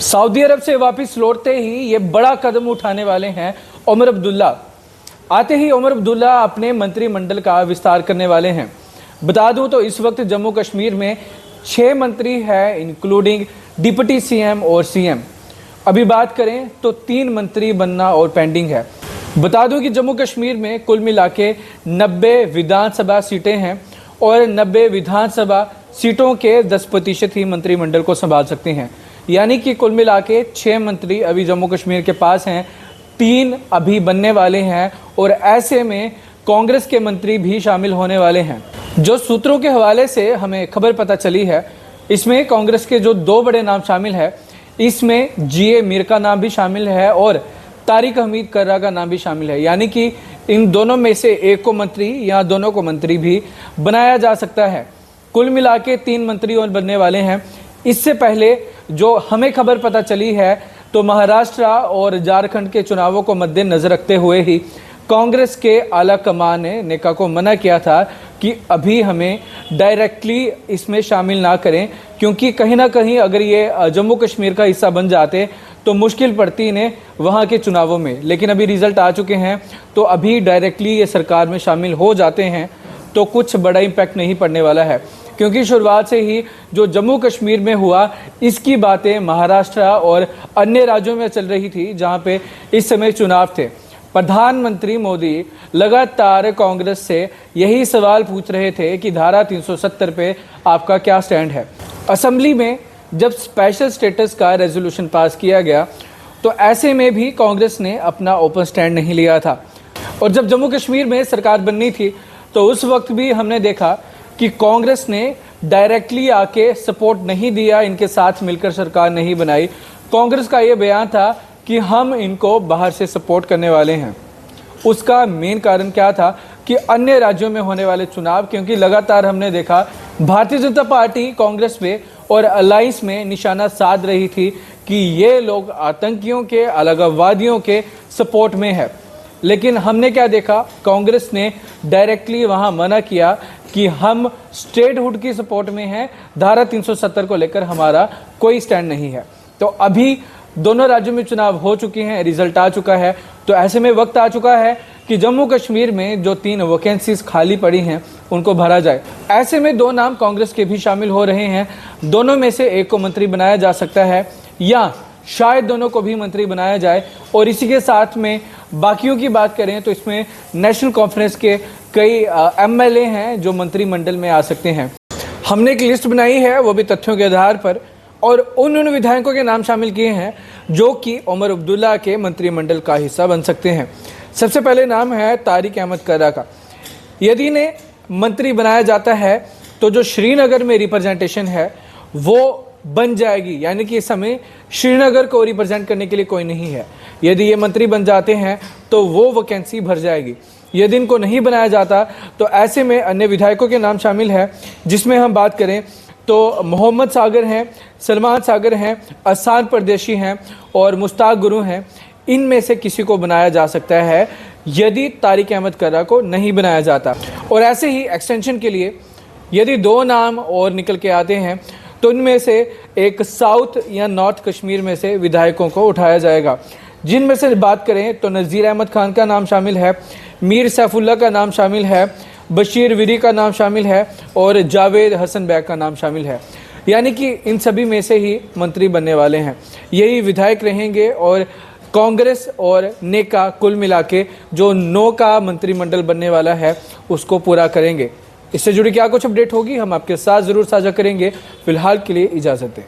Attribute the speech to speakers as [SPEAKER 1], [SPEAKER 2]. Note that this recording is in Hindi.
[SPEAKER 1] सऊदी अरब से वापस लौटते ही ये बड़ा कदम उठाने वाले हैं उमर अब्दुल्ला। आते ही उमर अब्दुल्ला अपने मंत्रिमंडल का विस्तार करने वाले हैं। बता दूं तो इस वक्त जम्मू कश्मीर में 6 मंत्री हैं, इंक्लूडिंग डिप्टी सीएम और सीएम। अभी बात करें तो 3 मंत्री बनना और पेंडिंग है। बता दूं कि जम्मू कश्मीर में कुल मिला के 90 विधानसभा सीटें हैं और 90 विधानसभा सीटों के 10% ही मंत्रिमंडल को संभाल सकते हैं। यानी कि कुल मिला के 6 मंत्री अभी जम्मू कश्मीर के पास हैं, 3 अभी बनने वाले हैं और ऐसे में कांग्रेस के मंत्री भी शामिल होने वाले हैं। जो सूत्रों के हवाले से हमें खबर पता चली है, इसमें कांग्रेस के जो 2 बड़े नाम शामिल है, इसमें जीए मीर का नाम भी शामिल है और तारिक हमीद कर्रा का नाम भी शामिल है। यानी कि इन दोनों में से एक को मंत्री या दोनों को मंत्री भी बनाया जा सकता है। कुल मिला के 3 मंत्री और बनने वाले हैं। इससे पहले जो हमें खबर पता चली है तो महाराष्ट्र और झारखंड के चुनावों को मद्देनजर रखते हुए ही कांग्रेस के आला कमान ने नेका को मना किया था कि अभी हमें डायरेक्टली इसमें शामिल ना करें, क्योंकि कहीं ना कहीं अगर ये जम्मू कश्मीर का हिस्सा बन जाते तो मुश्किल पड़ती इन्हें वहाँ के चुनावों में। लेकिन अभी रिजल्ट आ चुके हैं तो अभी डायरेक्टली ये सरकार में शामिल हो जाते हैं तो कुछ बड़ा इम्पैक्ट नहीं पड़ने वाला है, क्योंकि शुरुआत से ही जो जम्मू कश्मीर में हुआ इसकी बातें महाराष्ट्र और अन्य राज्यों में चल रही थी जहां पे इस समय चुनाव थे। प्रधानमंत्री मोदी लगातार कांग्रेस से यही सवाल पूछ रहे थे कि धारा 370 पे आपका क्या स्टैंड है। असेंबली में जब स्पेशल स्टेटस का रेजोल्यूशन पास किया गया तो ऐसे में भी कांग्रेस ने अपना ओपन स्टैंड नहीं लिया था। और जब जम्मू कश्मीर में सरकार बननी थी तो उस वक्त भी हमने देखा कि कांग्रेस ने डायरेक्टली आके सपोर्ट नहीं दिया, इनके साथ मिलकर सरकार नहीं बनाई। कांग्रेस का ये बयान था कि हम इनको बाहर से सपोर्ट करने वाले हैं। उसका मेन कारण क्या था कि अन्य राज्यों में होने वाले चुनाव, क्योंकि लगातार हमने देखा भारतीय जनता पार्टी कांग्रेस पे और अलायंस में निशाना साध रही थी कि ये लोग आतंकियों के, अलगाववादियों के सपोर्ट में है। लेकिन हमने क्या देखा, कांग्रेस ने डायरेक्टली वहां मना किया कि हम स्टेटहुड की सपोर्ट में हैं, धारा 370 को लेकर हमारा कोई स्टैंड नहीं है। तो अभी दोनों राज्यों में चुनाव हो चुके हैं, रिजल्ट आ चुका है, तो ऐसे में वक्त आ चुका है कि जम्मू कश्मीर में जो 3 वैकेंसीज खाली पड़ी हैं उनको भरा जाए। ऐसे में 2 नाम कांग्रेस के भी शामिल हो रहे हैं। दोनों में से एक को मंत्री बनाया जा सकता है या शायद दोनों को भी मंत्री बनाया जाए। और इसी के साथ में बाकियों की बात करें तो इसमें नेशनल कॉन्फ्रेंस के कई एमएलए हैं जो मंत्रिमंडल में आ सकते हैं। हमने एक लिस्ट बनाई है, वो भी तथ्यों के आधार पर, और उन विधायकों के नाम शामिल किए हैं जो कि उमर अब्दुल्ला के मंत्रिमंडल का हिस्सा बन सकते हैं। सबसे पहले नाम है तारिक अहमद कर्रा का। यदि इन्हें मंत्री बनाया जाता है तो जो श्रीनगर में रिप्रेजेंटेशन है वो बन जाएगी, यानी कि इस समय श्रीनगर को रिप्रेजेंट करने के लिए कोई नहीं है। यदि ये मंत्री बन जाते हैं तो वो वैकेंसी भर जाएगी। यदि इनको नहीं बनाया जाता तो ऐसे में अन्य विधायकों के नाम शामिल है, जिसमें हम बात करें तो मोहम्मद सागर हैं, सलमान सागर हैं, असान परदेशी हैं और मुश्ताक गुरु हैं। इनमें से किसी को बनाया जा सकता है यदि तारिक अहमद कर्रा को नहीं बनाया जाता। और ऐसे ही एक्सटेंशन के लिए यदि 2 नाम और निकल के आते हैं तो इनमें से एक साउथ या नॉर्थ कश्मीर में से विधायकों को उठाया जाएगा। जिनमें से बात करें तो नज़ीर अहमद खान का नाम शामिल है, मीर सैफुल्ला का नाम शामिल है, बशीर विरी का नाम शामिल है और जावेद हसन बैग का नाम शामिल है। यानी कि इन सभी में से ही मंत्री बनने वाले हैं, यही विधायक रहेंगे और कांग्रेस और नेका कुल मिला के जो 9 का मंत्रिमंडल बनने वाला है उसको पूरा करेंगे। इससे जुड़ी क्या कुछ अपडेट होगी हम आपके साथ ज़रूर साझा करेंगे। फिलहाल के लिए इजाज़त दें।